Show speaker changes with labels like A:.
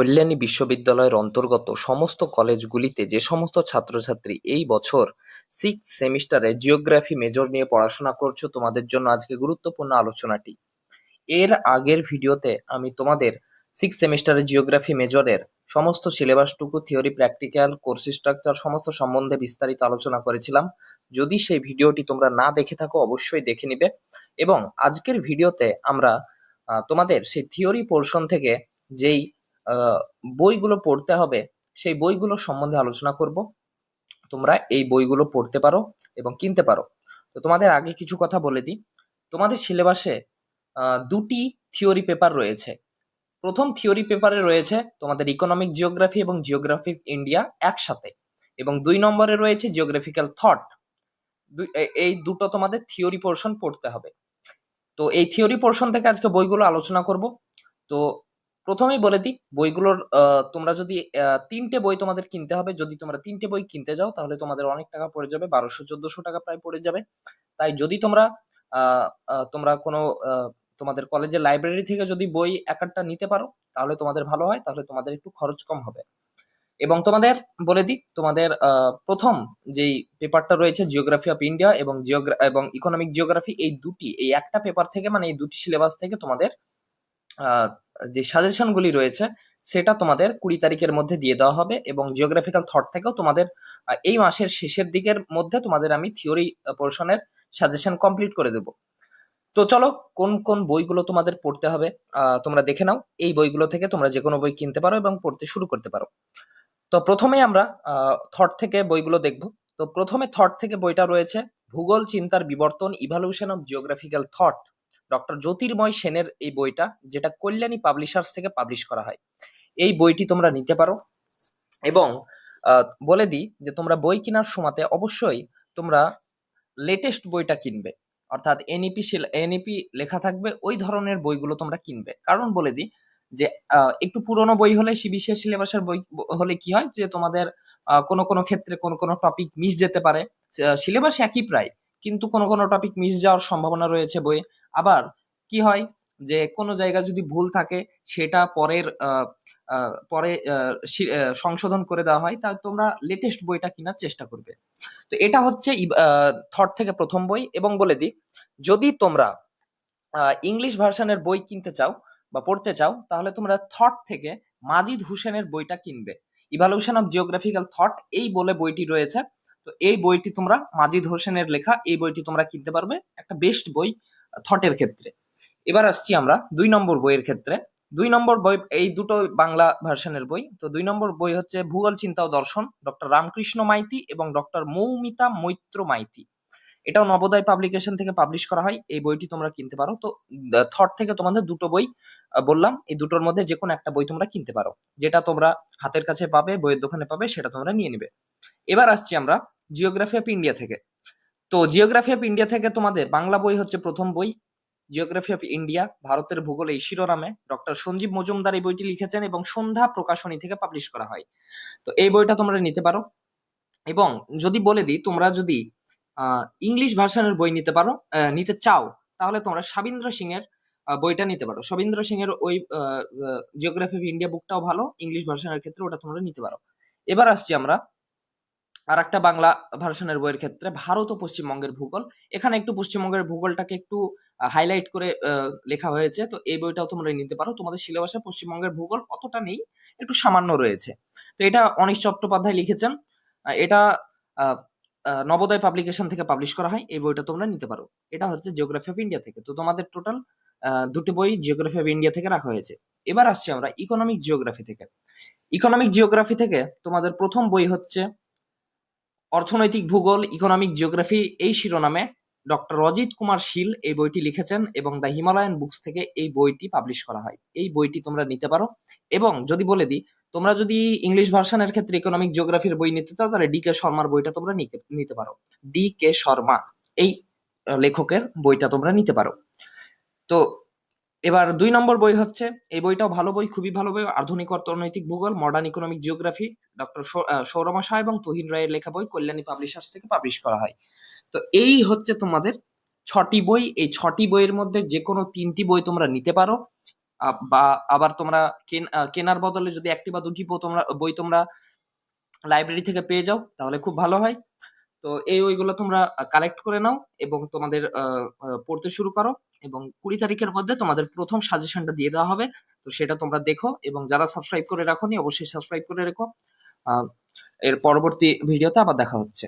A: কল্যাণী বিশ্ববিদ্যালয়ের অন্তর্গত সমস্ত কলেজগুলিতে যে সমস্ত ছাত্রছাত্রী এই বছর সিক্স সেমিস্টারে জিওগ্রাফি মেজর নিয়ে পড়াশোনা করছো, তোমাদের জন্য আজকে গুরুত্বপূর্ণ আলোচনাটি। এর আগের ভিডিওতে আমি তোমাদের সিক্স সেমিস্টারের জিওগ্রাফি মেজরের সমস্ত সিলেবাসটুকু, থিওরি, প্র্যাকটিক্যাল, কোর্স স্ট্রাকচার সমস্ত সম্বন্ধে বিস্তারিত আলোচনা করেছিলাম। যদি সেই ভিডিওটি তোমরা না দেখে থাকো অবশ্যই দেখে নিবে। এবং আজকের ভিডিওতে আমরা তোমাদের সেই থিওরি পোর্শন থেকে যেই আহ, বইগুলো পড়তে হবে সেই বইগুলো সম্বন্ধে আলোচনা করব। তোমরা এই বইগুলো পড়তে পারো এবং কিনতে পারো। তো তোমাদের আগে কিছু কথা বলে দিই। তোমাদের সিলেবাসে দুটি থিওরি পেপার রয়েছে। প্রথম থিওরি পেপারে রয়েছে তোমাদের ইকোনমিক জিওগ্রাফি এবং জিওগ্রাফি ইন্ডিয়া একসাথে, এবং 2 নম্বরে রয়েছে জিওগ্রাফিক্যাল থট। এই দুটো তোমাদের থিওরি পোর্শন পড়তে হবে। তো এই থিওরি পোর্শন থেকে আজকে বইগুলো আলোচনা করব। তো প্রথমেই বলে দিই, বইগুলোর তোমরা যদি 3টে বই তোমাদের কিনতে হবে। যদি তোমরা 3টে বই কিনতে যাও তাহলে তোমাদের অনেক টাকা পড়ে যাবে, 1200-1400 টাকা প্রায় পড়ে যাবে। তাই যদি তোমরা তোমরা কোনো তোমাদের কলেজের লাইব্রেরি থেকে যদি বই এক একটা নিতে পারো তাহলে তোমাদের ভালো হয়, তাহলে তোমাদের একটু খরচ কম হবে। এবং তোমাদের বলে দিই, তোমাদের প্রথম যেই পেপারটা রয়েছে জিওগ্রাফি অফ ইন্ডিয়া এবং ইকোনমিক জিওগ্রাফি, এই একটা পেপার থেকে, মানে এই দুটি সিলেবাস থেকে তোমাদের আহ, যে সাজেশনগুলি রয়েছে সেটা তোমাদের 20 তারিখের মধ্যে দিয়ে দেওয়া হবে। এবং জিওগ্রাফিক্যাল থট থেকেও তোমাদের এই মাসের শেষের দিকের মধ্যে তোমাদের আমি থিওরি পোর্শনের সাজেশন কমপ্লিট করে দেবো। তো চলো, কোন কোন বইগুলো তোমাদের পড়তে হবে তোমরা দেখে নাও। এই বইগুলো থেকে তোমরা যে কোনো বই কিনতে পারো এবং পড়তে শুরু করতে পারো। তো প্রথমে আমরা থট থেকে বইগুলো দেখব। তো প্রথমে থট থেকে বইটা রয়েছে ভূগোল চিন্তার বিবর্তন, ইভালুশন অফ জিওগ্রাফিক্যাল থট, ডক্টর জ্যোতির্ময় সেনের এই বইটা, যেটা কল্যাণী পাবলিশার্স থেকে পাবলিশ করা হয়। এই বইটি তোমরা নিতে পারো। এবং বলে দিই যে তোমরা বই কেনার সময়তে অবশ্যই তোমরা লেটেস্ট বইটা কিনবে, অর্থাৎ এনইপি লেখা থাকবে ওই ধরনের বইগুলো তোমরা কিনবে। কারণ বলে দিই যে একটু পুরনো বই হলে, সিবিসিএস সিলেবাসের বই হলে কি হয় যে তোমাদের কোনো কোনো ক্ষেত্রে কোনো কোনো টপিক মিস যেতে পারে। সিলেবাস একই প্রায়, কিন্তু কোনো কোনো টপিক মিস যাওয়ার সম্ভাবনা রয়েছে বইয়ে। আবার কি হয় যে কোনো জায়গায় যদি ভুল থাকে সেটা পরে সংশোধন করে দেওয়া হয়। তা তোমরা লেটেস্ট বইটা কেনার চেষ্টা করবে। তো এটা হচ্ছে থট থেকে প্রথম বই। এবং বলে দিই, যদি তোমরা ইংলিশ ভার্সনের বই কিনতে চাও বা পড়তে চাও তাহলে তোমরা থট থেকে মাজিদ হোসেনের বইটা কিনবে। ইভালুশন অফ জিওগ্রাফিক্যাল থট এই বলে বইটি রয়েছে। তো এই বইটি তোমরা, মাজিদ হোসেনের লেখা এই বইটি তোমরা কিনতে পারবে, একটা বেস্ট বই থটের ক্ষেত্রে। এবার আসছি আমরা 2 নম্বর বইয়ের ক্ষেত্রে। 2 নম্বর বই, এই দুটো বাংলা ভার্সনের বই। তো 2 নম্বর বই হচ্ছে ভূগোল চিন্তা ও দর্শন, ডক্টর রামকৃষ্ণ মাইতি এবং ডক্টর মৌমিতা মৈত্র মাইতি। এটাও নবোদয় পাবলিকেশন থেকে পাবলিশ করা হয়। এই বইটি তোমরা কিনতে পারো। তো থট থেকে তোমাদের দুটো বই বললাম, এই দুটোর মধ্যে যে কোনো একটা বই তোমরা কিনতে পারো, যেটা তোমরা হাতের কাছে পাবে, বইয়ের দোকানে পাবে, সেটা তোমরা নিয়ে নিবে। এবার আসছি আমরা জিওগ্রাফি অফ ইন্ডিয়া থেকে। তো জিওগ্রাফি অফ ইন্ডিয়া থেকে তোমাদের বাংলা বই হচ্ছে প্রথম বই, জিওগ্রাফি অফ ইন্ডিয়া ভারতের ভূগোল এই শিরোনামে ডক্টর সঞ্জীব মজুমদার এই বইটি লিখেছেন এবং সন্ধ্যা প্রকাশনী থেকে পাবলিশ করা হয়। তো এই বইটা তোমরা নিতে পারো। এবং যদি বলে দিই, তোমরা যদি ইংলিশ ভার্সনের বই নিতে চাও তাহলে তোমরা সাবিন্দ্র সিং এর বইটা নিতে পারো। সবিন্দ্র সিং এর ওই জিওগ্রাফি অফ ইন্ডিয়া বুকটাও ভালো, ইংলিশ ভার্সনের ক্ষেত্রে ওটা তোমরা নিতে পারো। এবার আসছি আমরা আর একটা বাংলা ভার্সনের বইয়ের ক্ষেত্রে, ভারত ও পশ্চিমবঙ্গের ভূগোল। এখানে একটু পশ্চিমবঙ্গের ভূগোলটাকে একটু হাইলাইট করে লেখা হয়েছে। তো এই বইটাও তোমরা নিতে পারো। তোমাদের সিলেবাসে পশ্চিমবঙ্গের ভূগোল অতটা নেই, একটু সামান্য রয়েছে। তো এটা অনিশ চট্টোপাধ্যায় লিখেছেন। এটা আহ, নবোদয় পাবলিকেশন থেকে পাবলিশ করা হয়। এই বইটা তোমরা নিতে পারো। এটা হচ্ছে জিওগ্রাফি অফ ইন্ডিয়া থেকে। তো তোমাদের টোটাল দুটি বই জিওগ্রাফি অফ ইন্ডিয়া থেকে রাখা হয়েছে। এবার আসছি আমরা ইকোনমিক জিওগ্রাফি থেকে। ইকোনমিক জিওগ্রাফি থেকে তোমাদের প্রথম বই হচ্ছে অর্থনৈতিক ভূগোল, ইকোনমিক জিওগ্রাফি এই শিরোনামে ডক্টর অজিত কুমার শীল এই বইটি লিখেছেন এবং দ্য হিমালয়ান বুকস থেকে এই বইটি পাবলিশ করা হয়। এই বইটি তোমরা নিতে পারো। এবং যদি বলে দিই, তোমরা যদি ইংলিশ ভার্সনের ক্ষেত্রে ইকোনমিক জিওগ্রাফির বই নিতে চাও তাহলে ডি কে শর্মার বইটা তোমরা নিতে পারো। ডি কে শর্মা এই লেখকের বইটা তোমরা নিতে পারো। তো এবার 2 নম্বর বই হচ্ছে, এই বইটাও ভালো বই, খুবই ভালো বই, আধুনিক অর্থনৈতিক ভূগোল, modern economic geography, doctor Saurama Shah এবং তুহিন রায়ের লেখা বই, কল্যাণী পাবলিশার্স থেকে পাবলিশ করা হয়। তো এই হচ্ছে তোমাদের 6টি বই। এই 6টি বইয়ের মধ্যে যে কোনো 3টি বই তোমরা নিতে পারো। বা আবার তোমরা কেনার বদলে যদি একটি বা দুটি বই তোমরা লাইব্রেরি থেকে পেয়ে যাও তাহলে খুব ভালো হয়। তো এই বইগুলো তোমরা কালেক্ট করে নাও এবং তোমাদের পড়তে শুরু করো, এবং 20 তারিখের মধ্যে তোমাদের প্রথম সাজেশনটা দিয়ে দেওয়া হবে। তো সেটা তোমরা দেখো, এবং যারা সাবস্ক্রাইব করে রাখোনি অবশ্যই সাবস্ক্রাইব করে রেখো। আহ, এর পরবর্তী ভিডিওতে আবার দেখা হচ্ছে।